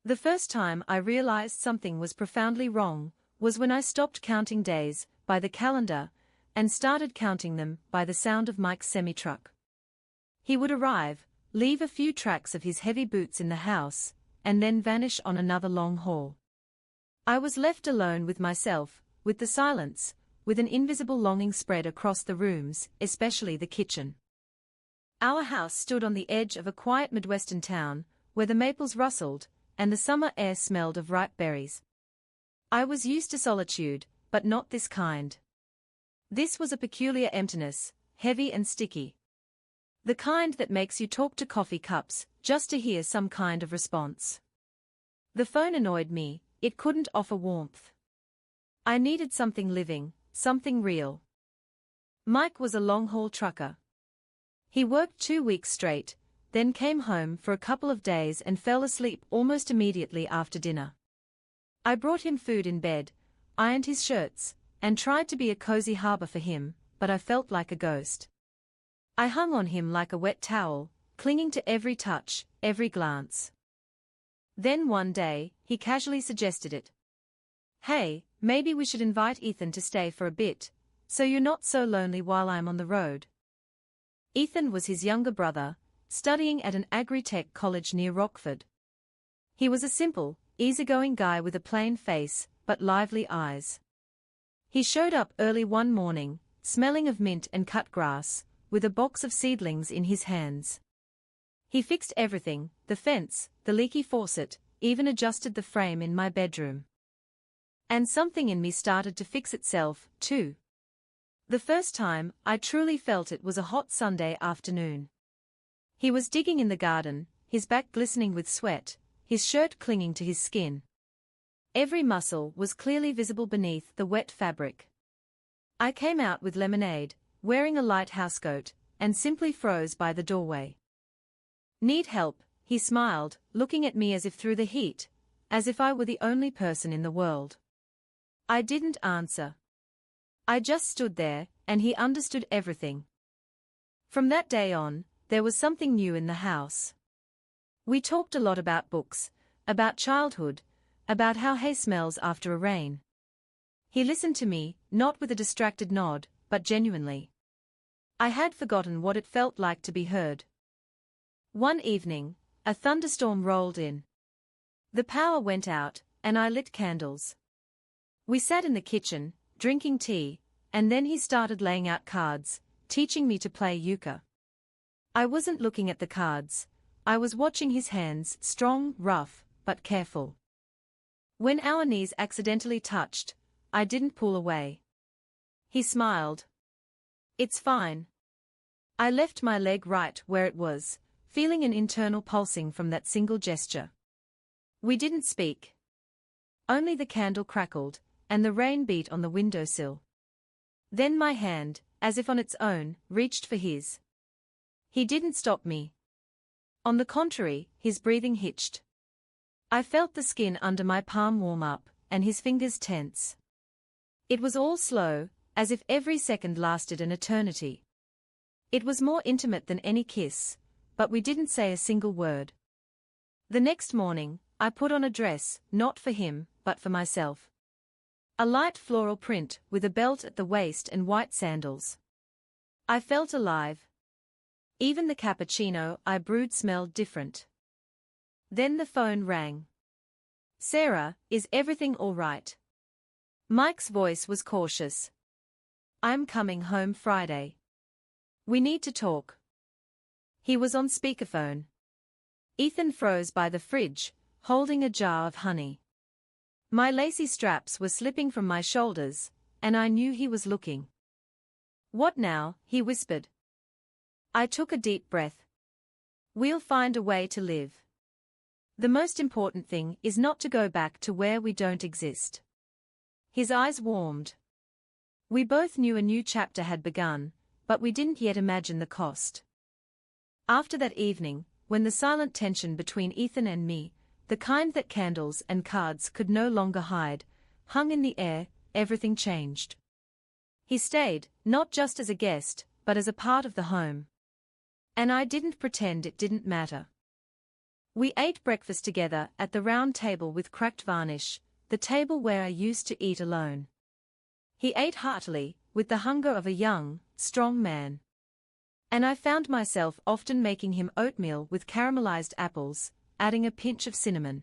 The first time I realized something was profoundly wrong was when I stopped counting days by the calendar and started counting them by the sound of Mike's semi-truck. He would arrive, leave a few tracks of his heavy boots in the house, and then vanish on another long haul. I was left alone with myself, with the silence, with an invisible longing spread across the rooms, especially the kitchen. Our house stood on the edge of a quiet Midwestern town, where the maples rustled, and the summer air smelled of ripe berries. I was used to solitude, but not this kind. This was a peculiar emptiness, heavy and sticky. The kind that makes you talk to coffee cups, just to hear some kind of response. The phone annoyed me, it couldn't offer warmth. I needed something living, something real. Mike was a long-haul trucker. He worked 2 weeks straight, then came home for a couple of days and fell asleep almost immediately after dinner. I brought him food in bed, ironed his shirts, and tried to be a cozy harbor for him, but I felt like a ghost. I hung on him like a wet towel, clinging to every touch, every glance. Then one day, he casually suggested it. "Hey, maybe we should invite Ethan to stay for a bit, so you're not so lonely while I'm on the road." Ethan was his younger brother, studying at an agri-tech college near Rockford. He was a simple, easygoing guy with a plain face, but lively eyes. He showed up early one morning, smelling of mint and cut grass, with a box of seedlings in his hands. He fixed everything, the fence, the leaky faucet, even adjusted the frame in my bedroom. And something in me started to fix itself, too. The first time I truly felt it was a hot Sunday afternoon. He was digging in the garden, his back glistening with sweat, his shirt clinging to his skin. Every muscle was clearly visible beneath the wet fabric. I came out with lemonade, wearing a light housecoat, and simply froze by the doorway. "Need help?" he smiled, looking at me as if through the heat, as if I were the only person in the world. I didn't answer. I just stood there, and he understood everything. From that day on, there was something new in the house. We talked a lot about books, about childhood, about how hay smells after a rain. He listened to me, not with a distracted nod, but genuinely. I had forgotten what it felt like to be heard. One evening, a thunderstorm rolled in. The power went out, and I lit candles. We sat in the kitchen, drinking tea, and then he started laying out cards, teaching me to play euchre. I wasn't looking at the cards, I was watching his hands, strong, rough, but careful. When our knees accidentally touched, I didn't pull away. He smiled. "It's fine." I left my leg right where it was, feeling an internal pulsing from that single gesture. We didn't speak. Only the candle crackled, and the rain beat on the windowsill. Then my hand, as if on its own, reached for his. He didn't stop me. On the contrary, his breathing hitched. I felt the skin under my palm warm up, and his fingers tense. It was all slow, as if every second lasted an eternity. It was more intimate than any kiss, but we didn't say a single word. The next morning, I put on a dress, not for him, but for myself. A light floral print with a belt at the waist and white sandals. I felt alive. Even the cappuccino I brewed smelled different. Then the phone rang. "Sarah, is everything all right?" Mike's voice was cautious. "I'm coming home Friday. We need to talk." He was on speakerphone. Ethan froze by the fridge, holding a jar of honey. My lacy straps were slipping from my shoulders, and I knew he was looking. "What now?" he whispered. I took a deep breath. "We'll find a way to live. The most important thing is not to go back to where we don't exist." His eyes warmed. We both knew a new chapter had begun, but we didn't yet imagine the cost. After that evening, when the silent tension between Ethan and me, the kind that candles and cards could no longer hide, hung in the air, everything changed. He stayed, not just as a guest, but as a part of the home. And I didn't pretend it didn't matter. We ate breakfast together at the round table with cracked varnish, the table where I used to eat alone. He ate heartily, with the hunger of a young, strong man. And I found myself often making him oatmeal with caramelized apples, adding a pinch of cinnamon.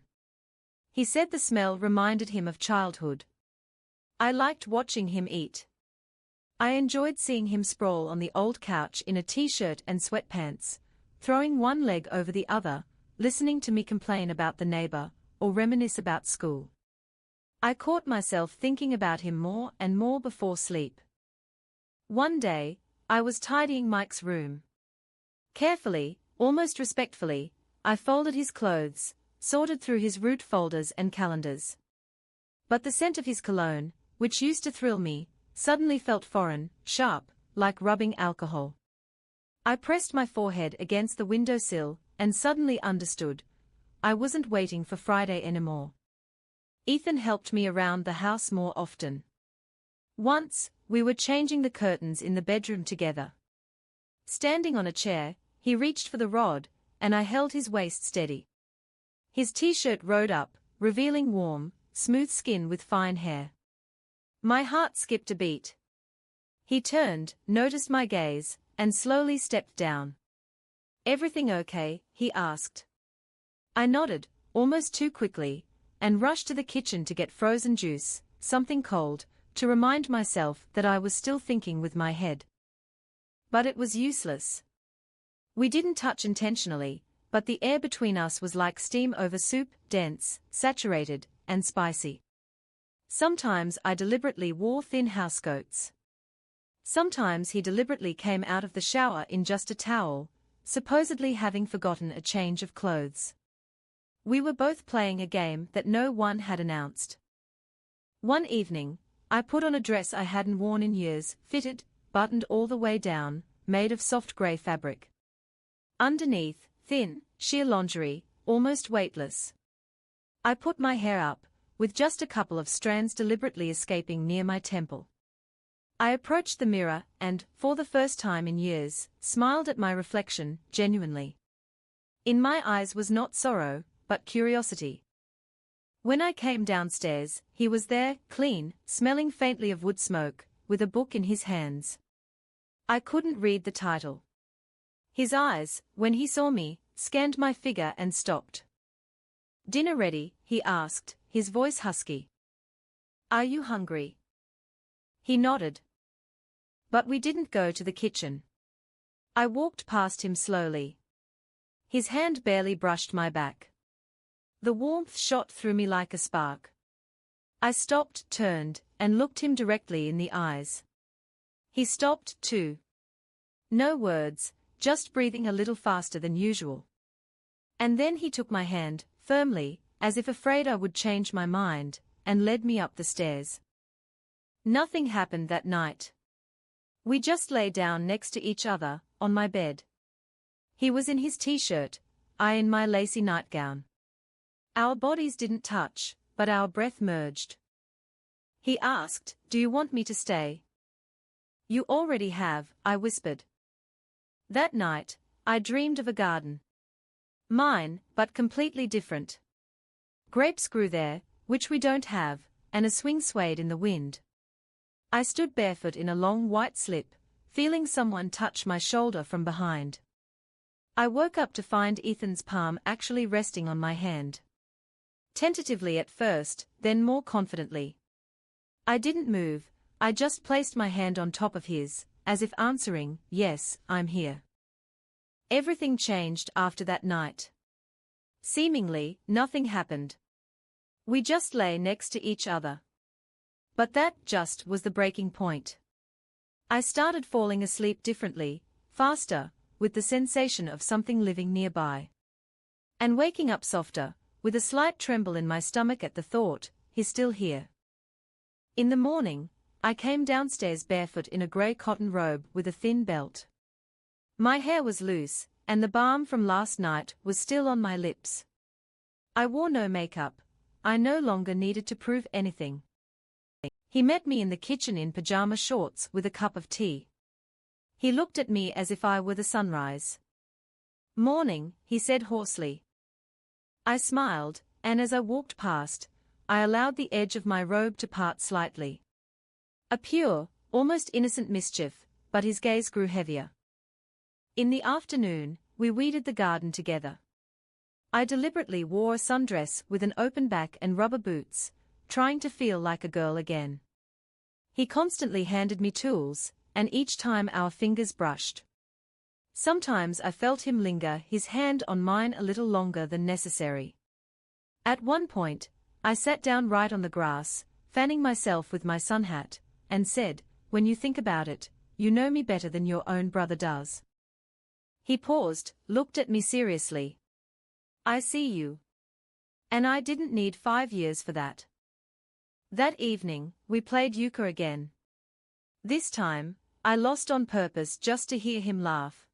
He said the smell reminded him of childhood. I liked watching him eat. I enjoyed seeing him sprawl on the old couch in a t-shirt and sweatpants, throwing one leg over the other, listening to me complain about the neighbor, or reminisce about school. I caught myself thinking about him more and more before sleep. One day, I was tidying Mike's room. Carefully, almost respectfully, I folded his clothes, sorted through his root folders and calendars. But the scent of his cologne, which used to thrill me, suddenly felt foreign, sharp, like rubbing alcohol. I pressed my forehead against the windowsill, and suddenly understood. I wasn't waiting for Friday anymore. Ethan helped me around the house more often. Once, we were changing the curtains in the bedroom together. Standing on a chair, he reached for the rod, and I held his waist steady. His t-shirt rode up, revealing warm, smooth skin with fine hair. My heart skipped a beat. He turned, noticed my gaze, and slowly stepped down. "Everything okay?" he asked. I nodded, almost too quickly, and rushed to the kitchen to get frozen juice, something cold, to remind myself that I was still thinking with my head. But it was useless. We didn't touch intentionally, but the air between us was like steam over soup, dense, saturated, and spicy. Sometimes I deliberately wore thin housecoats. Sometimes he deliberately came out of the shower in just a towel, supposedly having forgotten a change of clothes. We were both playing a game that no one had announced. One evening, I put on a dress I hadn't worn in years, fitted, buttoned all the way down, made of soft grey fabric. Underneath, thin, sheer lingerie, almost weightless. I put my hair up, with just a couple of strands deliberately escaping near my temple. I approached the mirror and, for the first time in years, smiled at my reflection, genuinely. In my eyes was not sorrow, but curiosity. When I came downstairs, he was there, clean, smelling faintly of wood smoke, with a book in his hands. I couldn't read the title. His eyes, when he saw me, scanned my figure and stopped. "Dinner ready?" he asked, his voice husky. "Are you hungry?" He nodded. But we didn't go to the kitchen. I walked past him slowly. His hand barely brushed my back. The warmth shot through me like a spark. I stopped, turned, and looked him directly in the eyes. He stopped, too. No words, just breathing a little faster than usual. And then he took my hand, firmly, as if afraid I would change my mind, and led me up the stairs. Nothing happened that night. We just lay down next to each other, on my bed. He was in his t-shirt, I in my lacy nightgown. Our bodies didn't touch, but our breath merged. He asked, "Do you want me to stay?" "You already have," I whispered. That night, I dreamed of a garden. Mine, but completely different. Grapes grew there, which we don't have, and a swing swayed in the wind. I stood barefoot in a long white slip, feeling someone touch my shoulder from behind. I woke up to find Ethan's palm actually resting on my hand. Tentatively at first, then more confidently. I didn't move, I just placed my hand on top of his, as if answering, "Yes, I'm here." Everything changed after that night. Seemingly, nothing happened. We just lay next to each other. But that just was the breaking point. I started falling asleep differently, faster, with the sensation of something living nearby. And waking up softer, with a slight tremble in my stomach at the thought, he's still here. In the morning, I came downstairs barefoot in a grey cotton robe with a thin belt. My hair was loose, and the balm from last night was still on my lips. I wore no makeup. I no longer needed to prove anything. He met me in the kitchen in pajama shorts with a cup of tea. He looked at me as if I were the sunrise. "Morning," he said hoarsely. I smiled, and as I walked past, I allowed the edge of my robe to part slightly. A pure, almost innocent mischief, but his gaze grew heavier. In the afternoon, we weeded the garden together. I deliberately wore a sundress with an open back and rubber boots, trying to feel like a girl again. He constantly handed me tools, and each time our fingers brushed. Sometimes I felt him linger his hand on mine a little longer than necessary. At one point, I sat down right on the grass, fanning myself with my sun hat, and said, "When you think about it, you know me better than your own brother does." He paused, looked at me seriously. "I see you. And I didn't need 5 years for that." That evening, we played euchre again. This time, I lost on purpose just to hear him laugh.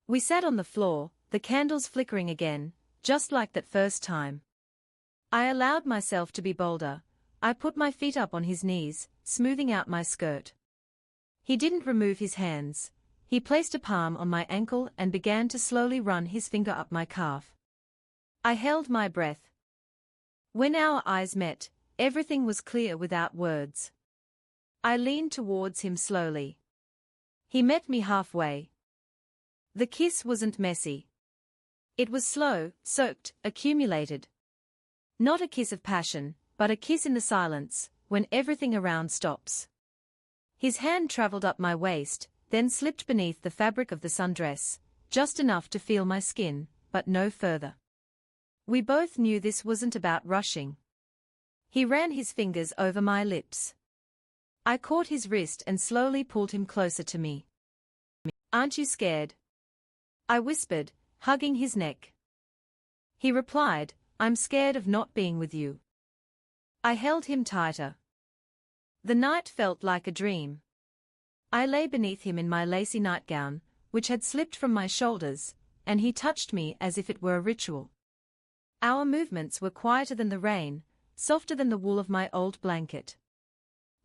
We sat on the floor, the candles flickering again, just like that first time. I allowed myself to be bolder. I put my feet up on his knees, smoothing out my skirt. He didn't remove his hands. He placed a palm on my ankle and began to slowly run his finger up my calf. I held my breath. When our eyes met, everything was clear without words. I leaned towards him slowly. He met me halfway. The kiss wasn't messy. It was slow, soaked, accumulated. Not a kiss of passion, but a kiss in the silence, when everything around stops. His hand traveled up my waist, then slipped beneath the fabric of the sundress, just enough to feel my skin, but no further. We both knew this wasn't about rushing. He ran his fingers over my lips. I caught his wrist and slowly pulled him closer to me. "Aren't you scared?" I whispered, hugging his neck. He replied, "I'm scared of not being with you." I held him tighter. The night felt like a dream. I lay beneath him in my lacy nightgown, which had slipped from my shoulders, and he touched me as if it were a ritual. Our movements were quieter than the rain, softer than the wool of my old blanket.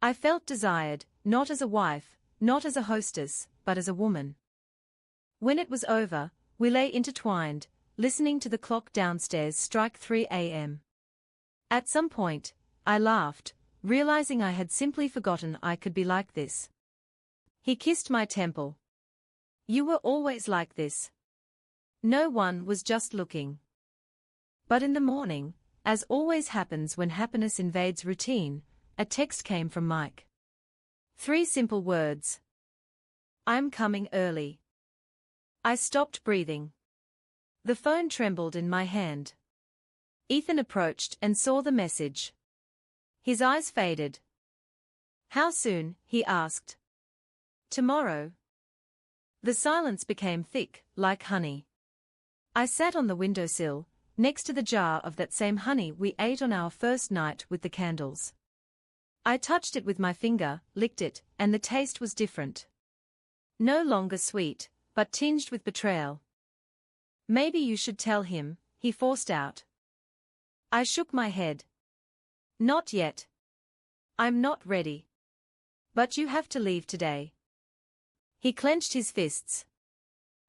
I felt desired, not as a wife, not as a hostess, but as a woman. When it was over, we lay intertwined, listening to the clock downstairs strike 3 a.m. At some point, I laughed, realizing I had simply forgotten I could be like this. He kissed my temple. "You were always like this." No one was just looking. But in the morning, as always happens when happiness invades routine, a text came from Mike. 3 simple words. "I'm coming early." I stopped breathing. The phone trembled in my hand. Ethan approached and saw the message. His eyes faded. "How soon?" he asked. "Tomorrow." The silence became thick, like honey. I sat on the windowsill, next to the jar of that same honey we ate on our first night with the candles. I touched it with my finger, licked it, and the taste was different. No longer sweet, but tinged with betrayal. "Maybe you should tell him," he forced out. I shook my head. "Not yet. I'm not ready. But you have to leave today." He clenched his fists.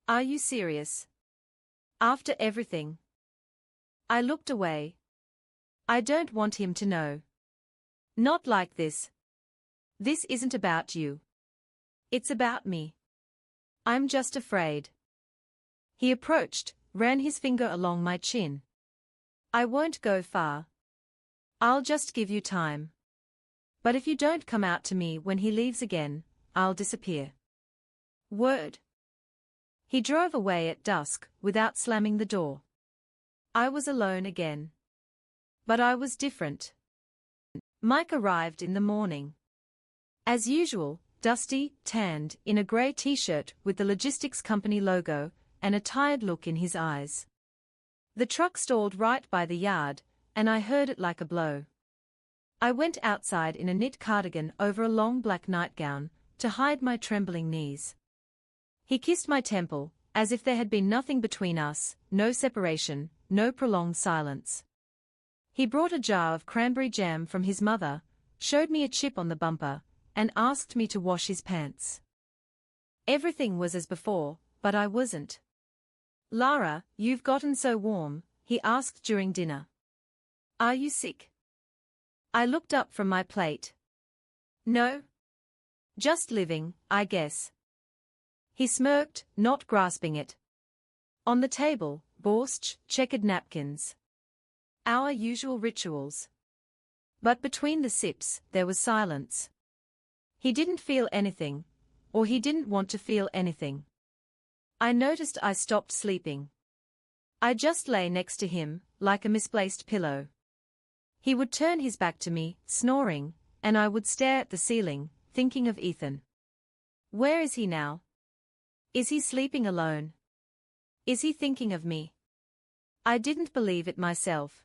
"Are you serious? After everything?" I looked away. "I don't want him to know. Not like this. This isn't about you. It's about me. I'm just afraid." He approached, ran his finger along my chin. "I won't go far. I'll just give you time. But if you don't come out to me when he leaves again, I'll disappear." "Word." He drove away at dusk, without slamming the door. I was alone again. But I was different. Mike arrived in the morning. As usual, dusty, tanned, in a grey t-shirt with the logistics company logo, and a tired look in his eyes. The truck stalled right by the yard, and I heard it like a blow. I went outside in a knit cardigan over a long black nightgown, to hide my trembling knees. He kissed my temple, as if there had been nothing between us, no separation, no prolonged silence. He brought a jar of cranberry jam from his mother, showed me a chip on the bumper, and asked me to wash his pants. Everything was as before, but I wasn't. "Lara, you've gotten so warm," he asked during dinner. Are you sick? I looked up from my plate. No. Just living, I guess. He smirked, not grasping it. On the table, borscht, checkered napkins. Our usual rituals. But between the sips, there was silence. He didn't feel anything, or he didn't want to feel anything. I noticed I stopped sleeping. I just lay next to him, like a misplaced pillow. He would turn his back to me, snoring, and I would stare at the ceiling, thinking of Ethan. Where is he now? Is he sleeping alone? Is he thinking of me? I didn't believe it myself.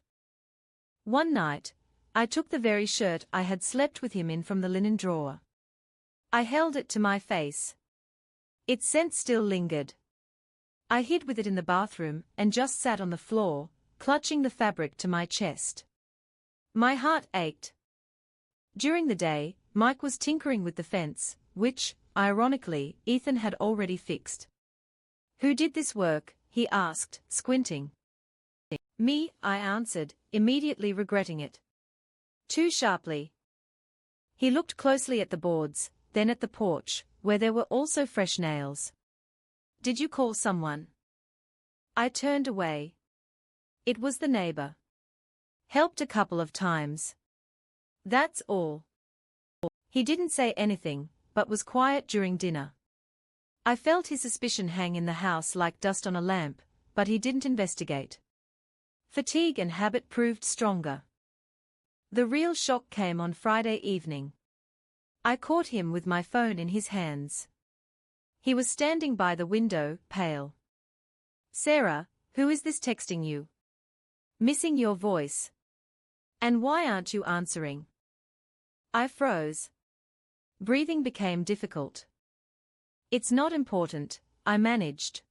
One night, I took the very shirt I had slept with him in from the linen drawer. I held it to my face. Its scent still lingered. I hid with it in the bathroom and just sat on the floor, clutching the fabric to my chest. My heart ached. During the day, Mike was tinkering with the fence, which, ironically, Ethan had already fixed. Who did this work? He asked, squinting. Me, I answered, immediately regretting it. Too sharply. He looked closely at the boards, then at the porch, where there were also fresh nails. Did you call someone? I turned away. It was the neighbor. Helped a couple of times. That's all. He didn't say anything, but was quiet during dinner. I felt his suspicion hang in the house like dust on a lamp, but he didn't investigate. Fatigue and habit proved stronger. The real shock came on Friday evening. I caught him with my phone in his hands. He was standing by the window, pale. Sarah, who is this texting you? Missing your voice. And why aren't you answering? I froze. Breathing became difficult. It's not important, I managed.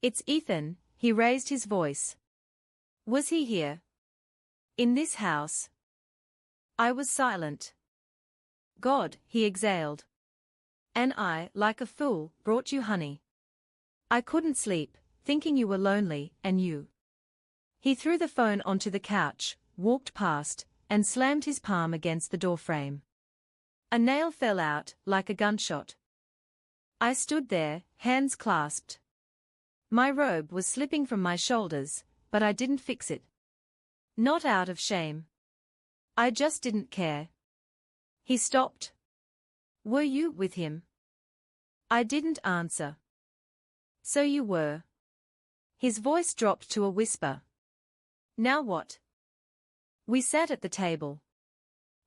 It's Ethan, he raised his voice. Was he here? In this house? I was silent. God, he exhaled. And I, like a fool, brought you honey. I couldn't sleep, thinking you were lonely, and you. He threw the phone onto the couch, walked past, and slammed his palm against the doorframe. A nail fell out, like a gunshot. I stood there, hands clasped. My robe was slipping from my shoulders, but I didn't fix it. Not out of shame. I just didn't care. He stopped. Were you with him? I didn't answer. So you were. His voice dropped to a whisper. Now what? We sat at the table.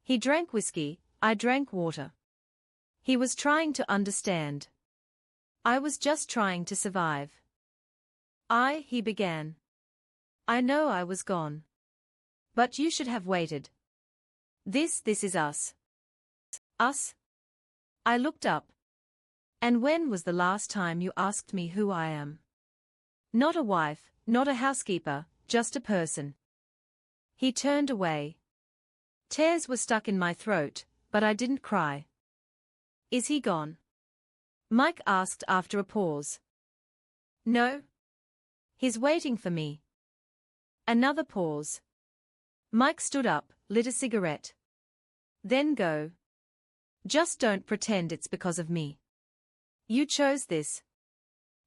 He drank whiskey, I drank water. He was trying to understand. I was just trying to survive. He began. I know I was gone. But you should have waited. This is us. Us? I looked up. And when was the last time you asked me who I am? Not a wife, not a housekeeper, just a person. He turned away. Tears were stuck in my throat, but I didn't cry. Is he gone? Mike asked after a pause. No. He's waiting for me. Another pause. Mike stood up, lit a cigarette. Then go. Just don't pretend it's because of me. You chose this.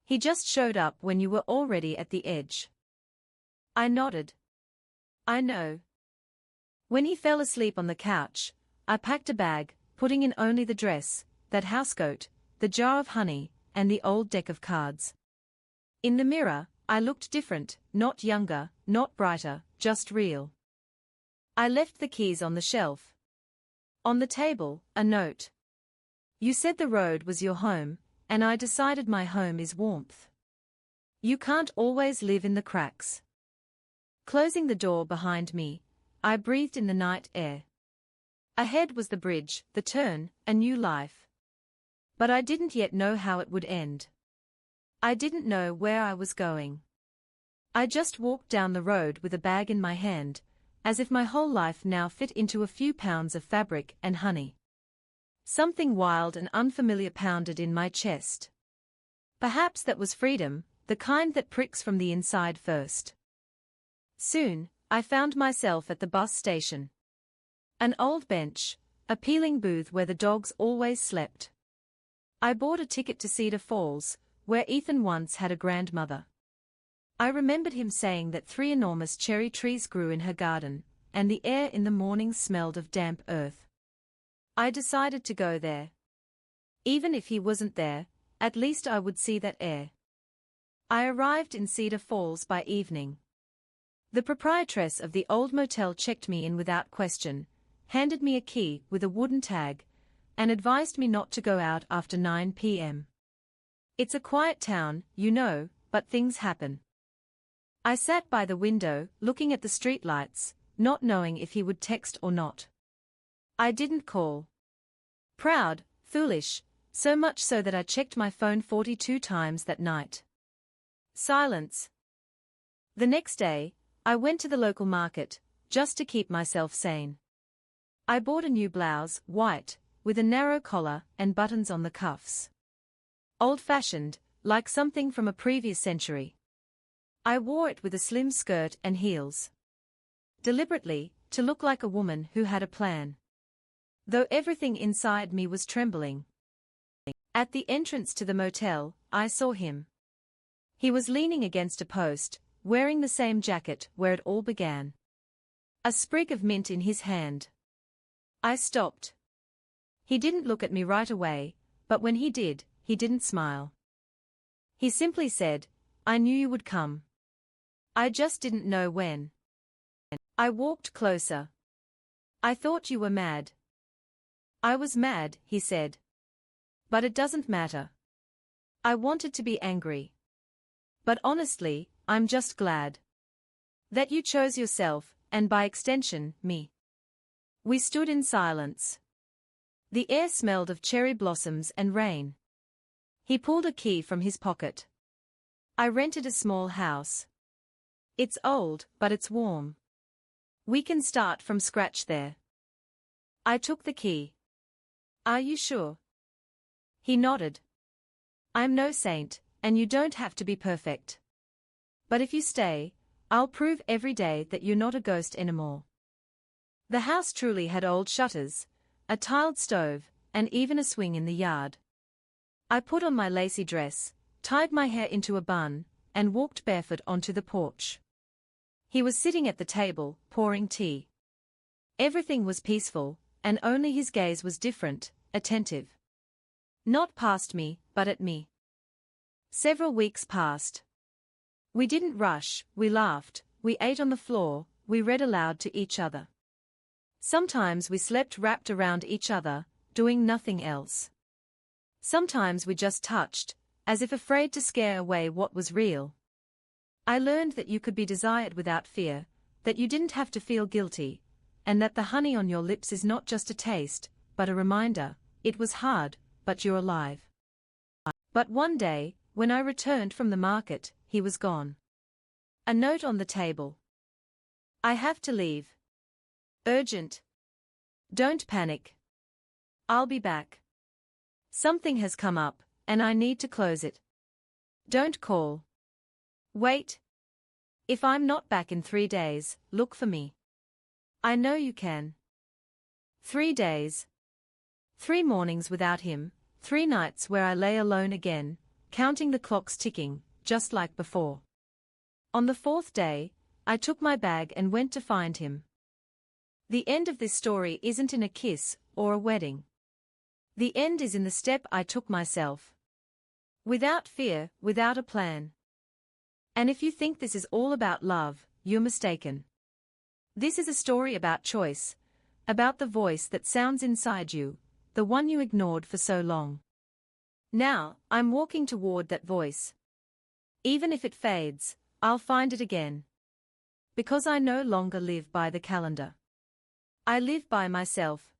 He just showed up when you were already at the edge. I nodded. I know. When he fell asleep on the couch, I packed a bag, putting in only the dress, that housecoat, the jar of honey, and the old deck of cards. In the mirror, I looked different, not younger, not brighter, just real. I left the keys on the shelf. On the table, a note. You said the road was your home, and I decided my home is warmth. You can't always live in the cracks. Closing the door behind me, I breathed in the night air. Ahead was the bridge, the turn, a new life. But I didn't yet know how it would end. I didn't know where I was going. I just walked down the road with a bag in my hand, as if my whole life now fit into a few pounds of fabric and honey. Something wild and unfamiliar pounded in my chest. Perhaps that was freedom, the kind that pricks from the inside first. Soon, I found myself at the bus station. An old bench, a peeling booth where the dogs always slept. I bought a ticket to Cedar Falls, where Ethan once had a grandmother. I remembered him saying that 3 enormous cherry trees grew in her garden, and the air in the mornings smelled of damp earth. I decided to go there. Even if he wasn't there, at least I would see that air. I arrived in Cedar Falls by evening. The proprietress of the old motel checked me in without question, handed me a key with a wooden tag, and advised me not to go out after 9 p.m. It's a quiet town, you know, but things happen. I sat by the window, looking at the streetlights, not knowing if he would text or not. I didn't call. Proud, foolish, so much so that I checked my phone 42 times that night. Silence. The next day, I went to the local market, just to keep myself sane. I bought a new blouse, white, with a narrow collar and buttons on the cuffs. Old-fashioned, like something from a previous century. I wore it with a slim skirt and heels. Deliberately, to look like a woman who had a plan. Though everything inside me was trembling. At the entrance to the motel, I saw him. He was leaning against a post, wearing the same jacket where it all began. A sprig of mint in his hand. I stopped. He didn't look at me right away, but when he did, he didn't smile. He simply said, "I knew you would come. I just didn't know when." I walked closer. "I thought you were mad." "I was mad," he said. "But it doesn't matter. I wanted to be angry. But honestly, I'm just glad that you chose yourself, and by extension, me." We stood in silence. The air smelled of cherry blossoms and rain. He pulled a key from his pocket. "I rented a small house. It's old, but it's warm. We can start from scratch there." I took the key. "Are you sure?" He nodded. "I'm no saint, and you don't have to be perfect. But if you stay, I'll prove every day that you're not a ghost anymore." The house truly had old shutters, a tiled stove, and even a swing in the yard. I put on my lacy dress, tied my hair into a bun, and walked barefoot onto the porch. He was sitting at the table, pouring tea. Everything was peaceful, and only his gaze was different, attentive. Not past me, but at me. Several weeks passed. We didn't rush, we laughed, we ate on the floor, we read aloud to each other. Sometimes we slept wrapped around each other, doing nothing else. Sometimes we just touched, as if afraid to scare away what was real. I learned that you could be desired without fear, that you didn't have to feel guilty, and that the honey on your lips is not just a taste, but a reminder, it was hard, but you're alive. But one day, when I returned from the market, he was gone. A note on the table. "I have to leave. Urgent. Don't panic. I'll be back. Something has come up, and I need to close it. Don't call. Wait. If I'm not back in 3 days, look for me. I know you can." 3 days. 3 mornings without him, 3 nights where I lay alone again, counting the clocks ticking, just like before. On the 4th day, I took my bag and went to find him. The end of this story isn't in a kiss or a wedding. The end is in the step I took myself. Without fear, without a plan. And if you think this is all about love, you're mistaken. This is a story about choice, about the voice that sounds inside you, the one you ignored for so long. Now, I'm walking toward that voice. Even if it fades, I'll find it again. Because I no longer live by the calendar. I live by myself.